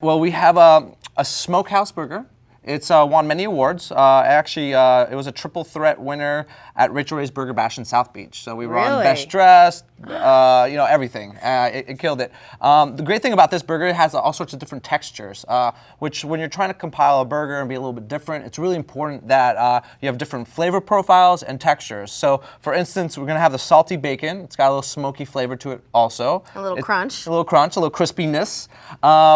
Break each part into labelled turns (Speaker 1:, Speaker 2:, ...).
Speaker 1: Well, we have a Smokehouse burger. It's won many awards. Actually, it was a triple threat winner at Rachel Ray's Burger Bash in South Beach. So we were on Best Dressed, everything. It killed it. The great thing about this burger, it has all sorts of different textures, which when you're trying to compile a burger and be a little bit different, it's really important that you have different flavor profiles and textures. So for instance, we're gonna have the salty bacon. It's got a little smoky flavor to it also.
Speaker 2: A little crunch.
Speaker 1: A little crunch, a little crispiness.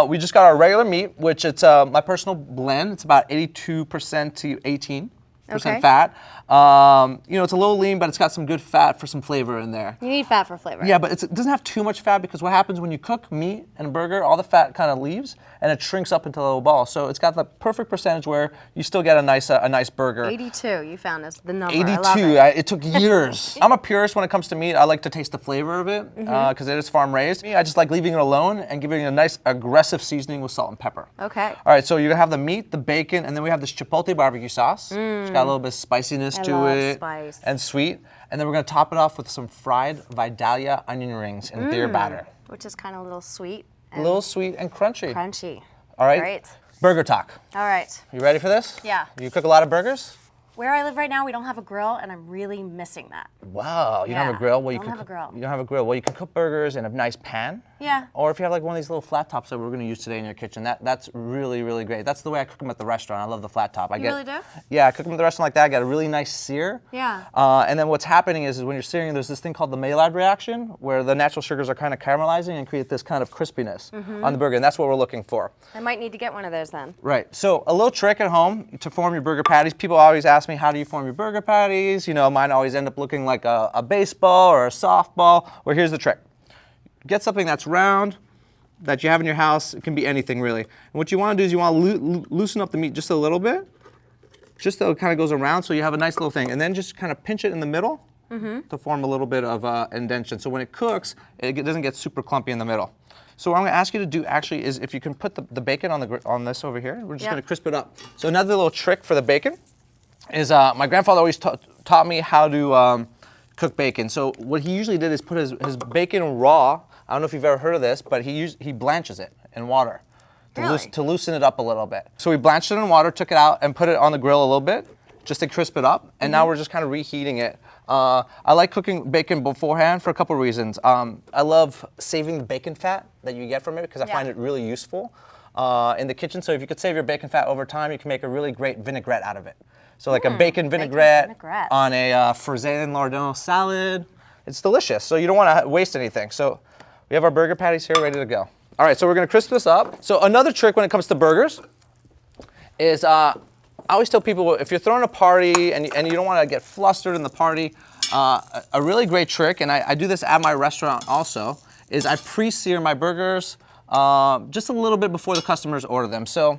Speaker 1: We just got our regular meat, which it's my personal blend. It's about 82% to 18% fat. It's a little lean, but it's got some good fat for some flavor in there.
Speaker 2: You need fat for flavor.
Speaker 1: Yeah, but it doesn't have too much fat because what happens when you cook meat and a burger, all the fat kind of leaves and it shrinks up into a little ball. So it's got the perfect percentage where you still get a nice burger.
Speaker 2: 82, you found us the number.
Speaker 1: 82,
Speaker 2: I love it.
Speaker 1: It took years. I'm a purist when it comes to meat. I like to taste the flavor of it because it is farm raised. I just like leaving it alone and giving it a nice aggressive seasoning with salt and pepper.
Speaker 2: Okay.
Speaker 1: All right, so you're gonna have the meat, the bacon, and then we have this Chipotle-Barbecue Sauce. It's got a little bit of spiciness to it.
Speaker 2: Spice.
Speaker 1: And sweet. And then we're gonna top it off with some fried Vidalia onion rings in beer batter.
Speaker 2: Which is kind of a little sweet.
Speaker 1: A little sweet and crunchy.
Speaker 2: Crunchy.
Speaker 1: All right.
Speaker 2: Great.
Speaker 1: Burger talk.
Speaker 2: All right.
Speaker 1: You ready for this?
Speaker 2: Yeah.
Speaker 1: You cook a lot of burgers?
Speaker 2: Where I live right now, we don't have a grill, and I'm really missing that.
Speaker 1: Wow, you don't have a grill? Well, you don't have a grill. You don't have a grill. Well, you can cook burgers in a nice pan.
Speaker 2: Yeah.
Speaker 1: Or if you have like one of these little flat tops that we're going to use today in your kitchen, that's really, really great. That's the way I cook them at the restaurant. I love the flat top.
Speaker 2: You really do?
Speaker 1: Yeah, I cook them at the restaurant like that. I get a really nice sear.
Speaker 2: Yeah.
Speaker 1: And then what's happening is when you're searing, there's this thing called the Maillard reaction, where the natural sugars are kind of caramelizing and create this kind of crispiness on the burger, and that's what we're looking for.
Speaker 2: I might need to get one of those then.
Speaker 1: Right. So a little trick at home to form your burger patties. People always ask me, how do you form your burger patties? Mine always end up looking like a baseball or a softball. Well, here's the trick. Get something that's round, that you have in your house. It can be anything really. And what you want to do is you want to loosen up the meat just a little bit, just so it kind of goes around, so you have a nice little thing. And then just kind of pinch it in the middle to form a little bit of indentation. So when it cooks, it doesn't get super clumpy in the middle. So what I'm going to ask you to do actually is if you can put the bacon on this over here, we're just going to crisp it up. So another little trick for the bacon is my grandfather always taught me how to cook bacon. So what he usually did is put his bacon raw. I don't know if you've ever heard of this, but he blanches it in water to loosen it up a little bit. So we blanched it in water, took it out, and put it on the grill a little bit just to crisp it up. And now we're just kind of reheating it. I like cooking bacon beforehand for a couple reasons. I love saving the bacon fat that you get from it because I find it really useful in the kitchen. So if you could save your bacon fat over time, you can make a really great vinaigrette out of it. So like a bacon vinaigrette on a frisée and lardon salad. It's delicious, so you don't want to waste anything. So we have our burger patties here ready to go. All right, so we're gonna crisp this up. So another trick when it comes to burgers is I always tell people if you're throwing a party and you don't want to get flustered in the party, a really great trick, and I do this at my restaurant also, is I pre-sear my burgers just a little bit before the customers order them. So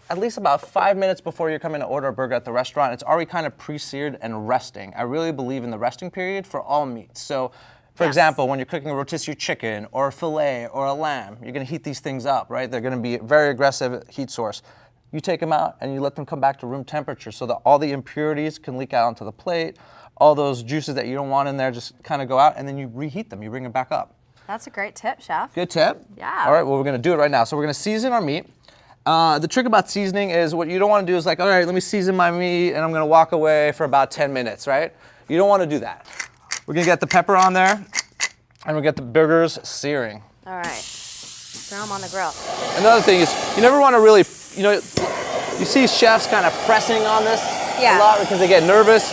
Speaker 1: at least about 5 minutes before you're coming to order a burger at the restaurant, it's already kind of pre-seared and resting. I really believe in the resting period for all meats. So for example, when you're cooking a rotisserie chicken or a filet or a lamb, you're gonna heat these things up, right? They're gonna be very aggressive heat source. You take them out and you let them come back to room temperature so that all the impurities can leak out onto the plate. All those juices that you don't want in there just kind of go out, and then you reheat them, you bring them back up.
Speaker 2: That's a great tip, Chef.
Speaker 1: Good tip?
Speaker 2: Yeah.
Speaker 1: All right, well, we're gonna do it right now. So we're gonna season our meat. The trick about seasoning is what you don't want to do is like, all right, let me season my meat and I'm going to walk away for about 10 minutes, right? You don't want to do that. We're going to get the pepper on there and we'll get the burgers searing.
Speaker 2: All right. Throw them on the grill.
Speaker 1: Another thing is you never want to really, you see chefs kind of pressing on this a lot because they get nervous.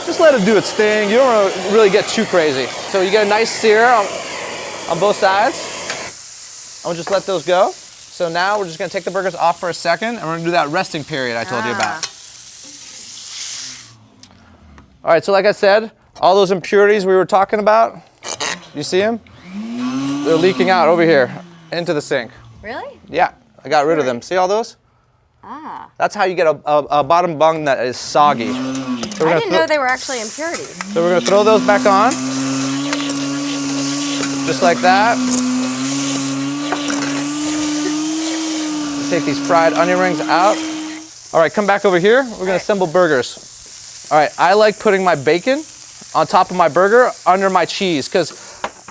Speaker 1: Just let it do its thing. You don't want to really get too crazy. So you get a nice sear on both sides. And we'll just let those go. So now we're just gonna take the burgers off for a second and we're gonna do that resting period I told you about. All right, so like I said, all those impurities we were talking about, you see them? They're leaking out over here into the sink.
Speaker 2: Really?
Speaker 1: Yeah, I got rid of them. See all those?
Speaker 2: Ah.
Speaker 1: That's how you get a bottom bung that is soggy. So
Speaker 2: I didn't know they were actually impurities.
Speaker 1: So we're gonna throw those back on, just like that. Take these fried onion rings out. All right, come back over here. We're gonna assemble burgers. All right, I like putting my bacon on top of my burger under my cheese because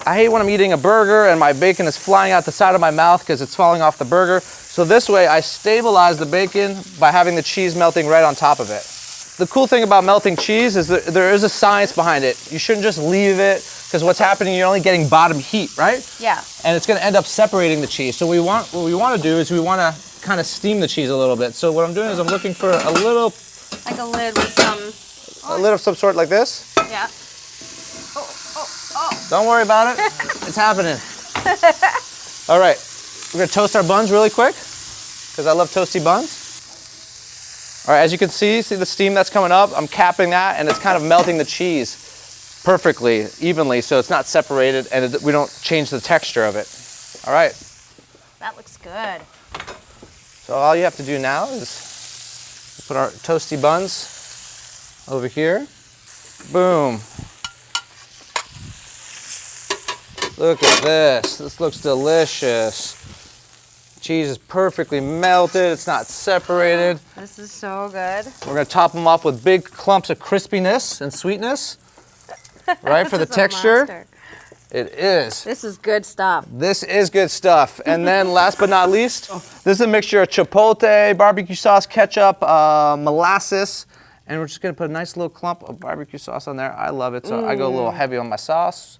Speaker 1: I hate when I'm eating a burger and my bacon is flying out the side of my mouth because it's falling off the burger. So this way I stabilize the bacon by having the cheese melting right on top of it. The cool thing about melting cheese is that there is a science behind it. You shouldn't just leave it because what's happening, you're only getting bottom heat, right?
Speaker 2: Yeah.
Speaker 1: And it's gonna end up separating the cheese. So what we wanna do is we wanna kind of steam the cheese a little bit. So what I'm doing is I'm looking for a little...
Speaker 2: Like a lid with some...
Speaker 1: A lid of some sort like this.
Speaker 2: Yeah.
Speaker 1: Don't worry about it. It's happening. All right, we're gonna toast our buns really quick because I love toasty buns. All right, as you can see the steam that's coming up? I'm capping that and it's kind of melting the cheese perfectly, evenly, so it's not separated and we don't change the texture of it. All right.
Speaker 2: That looks good.
Speaker 1: So all you have to do now is put our toasty buns over here. Boom. Look at this. This looks delicious. Cheese is perfectly melted. It's not separated.
Speaker 2: This is so good.
Speaker 1: We're going to top them off with big clumps of crispiness and sweetness, right, for the texture. It is.
Speaker 2: This is good stuff.
Speaker 1: This is good stuff. And then last but not least, this is a mixture of chipotle, barbecue sauce, ketchup, molasses, and we're just going to put a nice little clump of barbecue sauce on there. I love it, so I go a little heavy on my sauce.